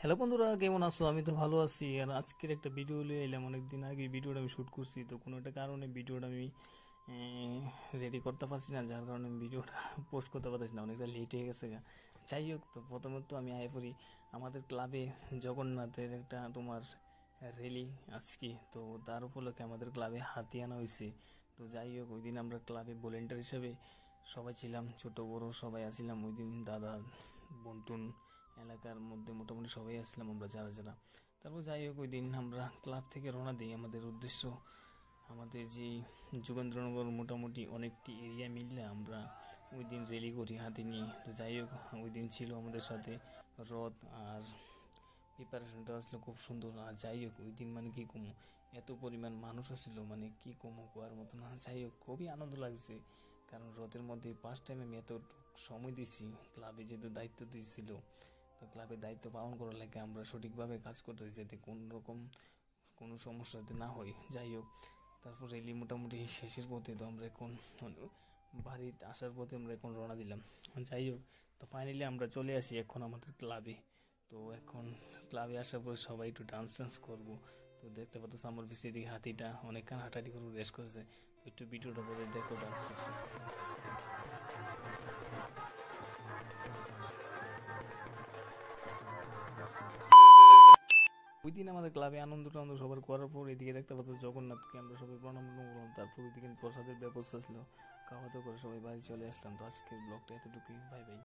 Hello বন্ধুরা, কেমন আছো? আমি তো ভালো আছি। আর আজকের একটা ভিডিও নিয়ে এলাম। অনেকদিন আগে ভিডিওটা আমি শ্যুট করছি, তো কোনো একটা কারণে ভিডিওটা আমি রেডি করতে পারছি না, যার কারণে আমি ভিডিওটা পোস্ট করতে পারছি না, অনেকটা লেট হয়ে গেছে গা। যাই হোক, তো প্রথমত আমি আয় পড়ি আমাদের ক্লাবে জগন্নাথের একটা তোমার র্যালি আজকে, তো তার উপলক্ষে আমাদের ক্লাবে হাতি আনা হয়েছে। তো যাই হোক, ওই দিন আমরা ক্লাবে ভলেন্টিয়ার হিসেবে সবাই ছিলাম, ছোট বড় সবাই আসছিলাম ওই দিন। দাদা, বন্টুন, এলাকার মধ্যে মোটামুটি সবাই আসলাম আমরা যারা যারা। তারপর যাই হোক, ওই দিন আমরা ক্লাব থেকে রওনা দিই। আমাদের উদ্দেশ্য আমাদের যে যোগেন্দ্রনগর মোটামুটি অনেকটি এরিয়া মিললে আমরা ওই দিন র্যালি করি হাতি নিয়ে। তো যাই হোক, ওই দিন ছিল আমাদের সাথে রথ, আর প্রিপারেশনটা আসলে খুব সুন্দর। আর যাই হোক, ওই দিন মানে কি কমো, এত পরিমাণ মানুষ আসছিল, মানে কি কমো কোয়ার মতো না। যাই হোক, খুবই আনন্দ লাগছে, কারণ রথের মধ্যে ফার্স্ট টাইম আমি এত সময় দিছি। ক্লাবে যেহেতু দায়িত্ব দিয়েছিল, তো ক্লাবের দায়িত্ব পালন করার লাগে আমরা সঠিকভাবে কাজ করতে যাতে কোন রকম কোনো সমস্যা যাতে না হয়। যাই হোক, তারপর রেলি মোটামুটি শেষের পথে, তো আমরা এখন বাড়িতে আসার পথে আমরা এখন রওনা দিলাম। যাই হোক, তো ফাইনালি আমরা চলে আসি এখন আমাদের ক্লাবে। তো এখন ক্লাবে আসার পর সবাই একটু ডান্স টান্স করবো। তো দেখতে পাচ্ছ আমার পিছিয়ে দিকে হাতিটা অনেকক্ষণ হাঁটাহাঁটি করে রেস্ট করছে। তো একটু ভিডিওটা পরে দেখো ডান্স। ওই দিন আমাদের ক্লাবে আনন্দ টানন্দ সবার করার পর এদিকে দেখতে পাচ্ছ জগন্নাথকে আমরা সবাই প্রণাম টনাম করলাম। তারপর ওইদিকে প্রসাদের ব্যবস্থা ছিল, খাওয়া দাওয়া করে সবাই বাড়ি চলে আসলাম। তো আজকের ব্লগটা এতটুকুই, বাই বাই।